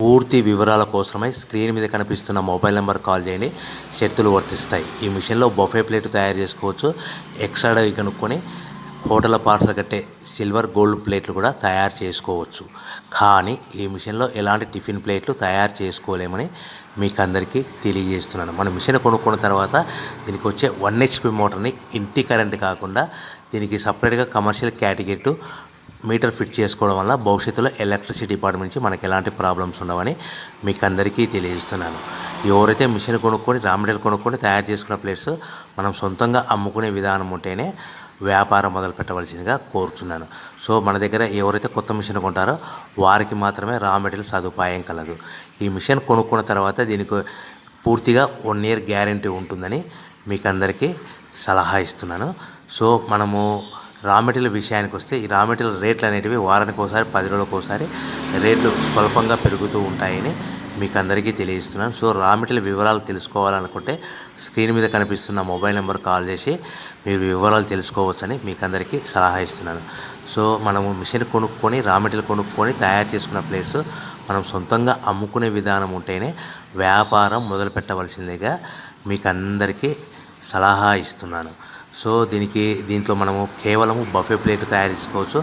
పూర్తి వివరాల కోసమై స్క్రీన్ మీద కనిపిస్తున్న మొబైల్ నెంబర్ కాల్ చేయండి. షరతులు వర్తిస్తాయి. ఈ మిషన్లో బఫే ప్లేట్ తయారు చేసుకోవచ్చు. ఎక్స్ట్రా డై కనుక్కొని హోటల్ పార్సల్ కట్టే సిల్వర్ గోల్డ్ ప్లేట్లు కూడా తయారు చేసుకోవచ్చు. కానీ ఈ మిషన్లో ఎలాంటి టిఫిన్ ప్లేట్లు తయారు చేసుకోలేమని మీకు అందరికీ తెలియజేస్తున్నాను. మన మిషన్ కొనుక్కున్న తర్వాత దీనికి వచ్చే 1 HP మోటార్ని ఇంటి కరెంట్ కాకుండా దీనికి సపరేట్గా కమర్షియల్ కేటగిరీ మీటర్ ఫిట్ చేసుకోవడం వల్ల భవిష్యత్తులో ఎలక్ట్రిసిటీ డిపార్ట్మెంట్ నుంచి మనకి ఎలాంటి ప్రాబ్లమ్స్ ఉండవని మీకు అందరికీ తెలియజేస్తున్నాను. ఎవరైతే మిషన్ కొనుక్కొని రా మెటీరియల్ కొనుక్కొని తయారు చేసుకున్న ప్లేట్స్ మనం సొంతంగా అమ్ముకునే విధానం ఉంటేనే వ్యాపారం మొదలు పెట్టవలసిందిగా కోరుతున్నాను. సో మన దగ్గర ఎవరైతే కొత్త మిషన్ కొంటారో వారికి మాత్రమే రా మెటీరియల్ సదుపాయం కలదు. ఈ మిషన్ కొనుక్కున్న తర్వాత దీనికి పూర్తిగా 1 year గ్యారంటీ ఉంటుందని మీకు అందరికీ సలహా ఇస్తున్నాను. సో మనము రా మెటీరియల్ విషయానికి వస్తే ఈ రా మెటీరియల్ రేట్లు అనేటివి వారానికి ఒకసారి 10 రోజులకు ఒకసారి రేట్లు స్వల్పంగా పెరుగుతూ ఉంటాయని మీకు అందరికీ తెలియజేస్తున్నాను. సో రా మెటీరియల్ వివరాలు తెలుసుకోవాలనుకుంటే స్క్రీన్ మీద కనిపిస్తున్న మొబైల్ నెంబర్ కాల్ చేసి మీరు వివరాలు తెలుసుకోవచ్చని మీకు అందరికీ సలహా ఇస్తున్నాను. సో మనము మిషన్ కొనుక్కొని రా మెటీరియల్ కొనుక్కొని తయారు చేసుకున్న ప్లేట్స్ మనం సొంతంగా అమ్ముకునే విధానం ఉంటేనే వ్యాపారం మొదలు పెట్టవలసిందిగా మీకు అందరికీ సలహా ఇస్తున్నాను. సో దీంట్లో మనము కేవలము బఫే ప్లేట్ తయారు చేసుకోవచ్చు.